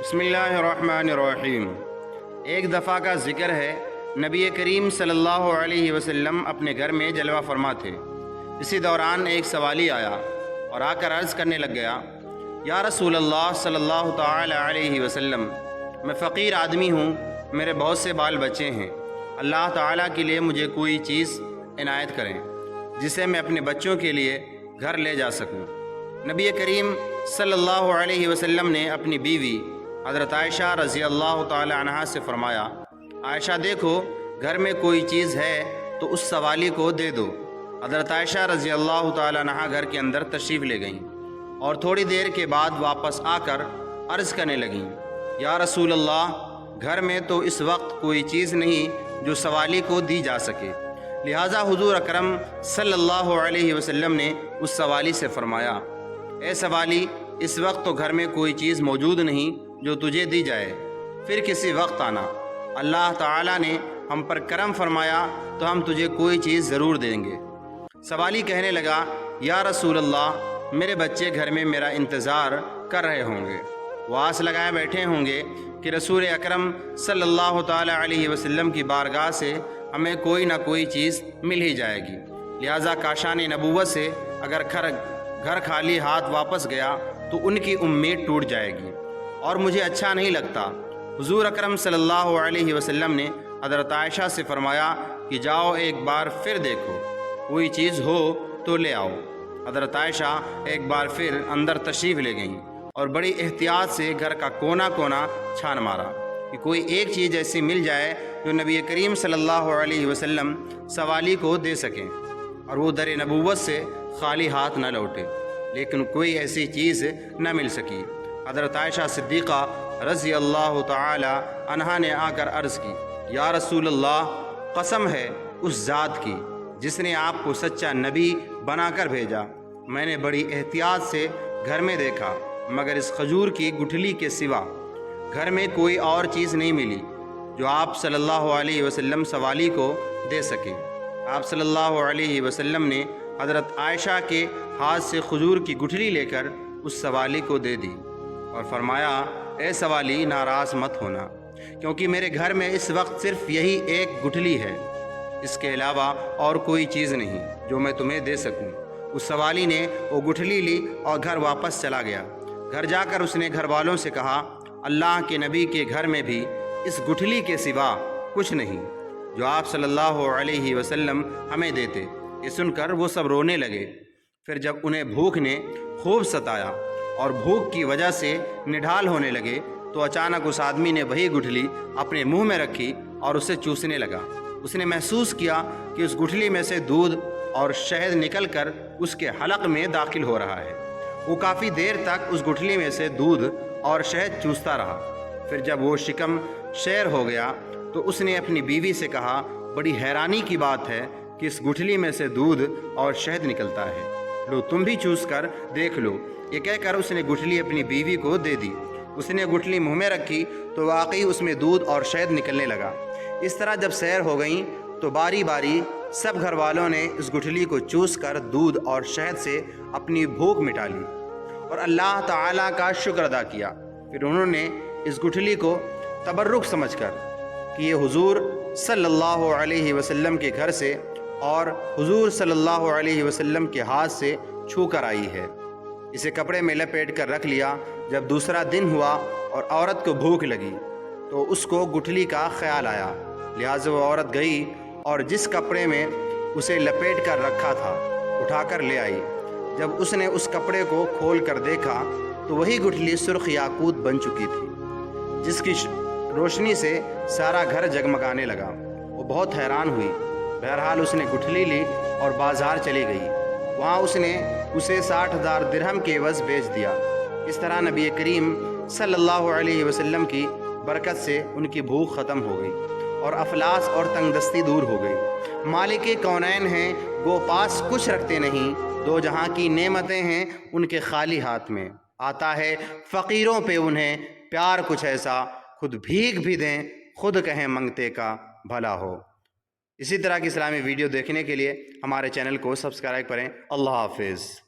بسم اللہ الرحمن الرحیم۔ ایک دفعہ کا ذکر ہے، نبی کریم صلی اللہ علیہ وسلم اپنے گھر میں جلوہ فرما تھے۔ اسی دوران ایک سوالی آیا اور آ کر عرض کرنے لگ گیا، یا رسول اللہ صلی اللہ تعالی علیہ وسلم، میں فقیر آدمی ہوں، میرے بہت سے بال بچے ہیں، اللہ تعالیٰ کے لیے مجھے کوئی چیز عنایت کریں جسے میں اپنے بچوں کے لیے گھر لے جا سکوں۔ نبی کریم صلی اللہ علیہ وسلم نے اپنی بیوی حضرت عائشہ رضی اللہ تعالی عنہا سے فرمایا، عائشہ دیکھو، گھر میں کوئی چیز ہے تو اس سوالی کو دے دو۔ حضرت عائشہ رضی اللہ تعالی عنہا گھر کے اندر تشریف لے گئیں اور تھوڑی دیر کے بعد واپس آ کر عرض کرنے لگیں، یا رسول اللہ، گھر میں تو اس وقت کوئی چیز نہیں جو سوالی کو دی جا سکے۔ لہٰذا حضور اکرم صلی اللہ علیہ وسلم نے اس سوالی سے فرمایا، اے سوالی، اس وقت تو گھر میں کوئی چیز موجود نہیں جو تجھے دی جائے، پھر کسی وقت آنا، اللہ تعالیٰ نے ہم پر کرم فرمایا تو ہم تجھے کوئی چیز ضرور دیں گے۔ سوالی کہنے لگا، یا رسول اللہ، میرے بچے گھر میں میرا انتظار کر رہے ہوں گے، وہ آس لگائے بیٹھے ہوں گے کہ رسول اکرم صلی اللہ تعالیٰ علیہ وسلم کی بارگاہ سے ہمیں کوئی نہ کوئی چیز مل ہی جائے گی، لہٰذا کاشان نبوت سے اگر گھر خالی ہاتھ واپس گیا تو ان کی امید ٹوٹ جائے گی اور مجھے اچھا نہیں لگتا۔ حضور اکرم صلی اللہ علیہ وسلم نے حضرت عائشہ سے فرمایا کہ جاؤ ایک بار پھر دیکھو، کوئی چیز ہو تو لے آؤ۔ حضرت عائشہ ایک بار پھر اندر تشریف لے گئیں اور بڑی احتیاط سے گھر کا کونا کونا چھان مارا کہ کوئی ایک چیز ایسی مل جائے جو نبی کریم صلی اللہ علیہ وسلم سوالی کو دے سکیں اور وہ در نبوت سے خالی ہاتھ نہ لوٹے، لیکن کوئی ایسی چیز نہ مل سکی۔ حضرت عائشہ صدیقہ رضی اللہ تعالی عنہا نے آ کر عرض کی، یا رسول اللہ، قسم ہے اس ذات کی جس نے آپ کو سچا نبی بنا کر بھیجا، میں نے بڑی احتیاط سے گھر میں دیکھا مگر اس کھجور کی گٹھلی کے سوا گھر میں کوئی اور چیز نہیں ملی جو آپ صلی اللہ علیہ وسلم سوالی کو دے سکیں۔ آپ صلی اللہ علیہ وسلم نے حضرت عائشہ کے ہاتھ سے کھجور کی گٹھلی لے کر اس سوالی کو دے دی اور فرمایا، اے سوالی، ناراض مت ہونا، کیونکہ میرے گھر میں اس وقت صرف یہی ایک گٹھلی ہے، اس کے علاوہ اور کوئی چیز نہیں جو میں تمہیں دے سکوں۔ اس سوالی نے وہ گٹھلی لی اور گھر واپس چلا گیا۔ گھر جا کر اس نے گھر والوں سے کہا، اللہ کے نبی کے گھر میں بھی اس گٹھلی کے سوا کچھ نہیں جو آپ صلی اللہ علیہ وسلم ہمیں دیتے۔ یہ سن کر وہ سب رونے لگے۔ پھر جب انہیں بھوک نے خوب ستایا اور بھوک کی وجہ سے نڈھال ہونے لگے تو اچانک اس آدمی نے وہی گٹھلی اپنے منہ میں رکھی اور اسے چوسنے لگا۔ اس نے محسوس کیا کہ اس گٹھلی میں سے دودھ اور شہد نکل کر اس کے حلق میں داخل ہو رہا ہے۔ وہ کافی دیر تک اس گٹھلی میں سے دودھ اور شہد چوستا رہا۔ پھر جب وہ شکم شیر ہو گیا تو اس نے اپنی بیوی سے کہا، بڑی حیرانی کی بات ہے کہ اس گٹھلی میں سے دودھ اور شہد نکلتا ہے، لو تم بھی چوس کر دیکھ لو۔ یہ کہہ کر اس نے گٹھلی اپنی بیوی کو دے دی۔ اس نے گٹھلی منہ میں رکھی تو واقعی اس میں دودھ اور شہد نکلنے لگا۔ اس طرح جب سیر ہو گئیں تو باری باری سب گھر والوں نے اس گٹھلی کو چوس کر دودھ اور شہد سے اپنی بھوک مٹا لی اور اللہ تعالیٰ کا شکر ادا کیا۔ پھر انہوں نے اس گٹھلی کو تبرک سمجھ کر کہ یہ حضور صلی اللہ علیہ وسلم کے گھر سے اور حضور صلی اللہ علیہ وسلم کے ہاتھ سے چھو کر آئی ہے، اسے کپڑے میں لپیٹ کر رکھ لیا۔ جب دوسرا دن ہوا اور عورت کو بھوک لگی تو اس کو گٹھلی کا خیال آیا، لہٰذا وہ عورت گئی اور جس کپڑے میں اسے لپیٹ کر رکھا تھا اٹھا کر لے آئی۔ جب اس نے اس کپڑے کو کھول کر دیکھا تو وہی گٹھلی سرخ یاقوت بن چکی تھی، جس کی روشنی سے سارا گھر جگمگانے لگا۔ وہ بہت حیران ہوئی۔ بہرحال اس نے گٹھلی لی اور بازار چلی گئی، وہاں اس نے اسے 60,000 درہم کے عوض بیچ دیا۔ اس طرح نبی کریم صلی اللہ علیہ وسلم کی برکت سے ان کی بھوک ختم ہو گئی اور افلاس اور تنگ دستی دور ہو گئی۔ مالک کونین ہیں، گو پاس کچھ رکھتے نہیں، دو جہاں کی نعمتیں ہیں ان کے خالی ہاتھ میں، آتا ہے فقیروں پہ انہیں پیار کچھ ایسا، خود بھیک بھی دیں، خود کہیں منگتے کا بھلا ہو۔ اسی طرح کی اسلامی ویڈیو دیکھنے کے لیے ہمارے چینل کو سبسکرائب کریں۔ اللہ حافظ۔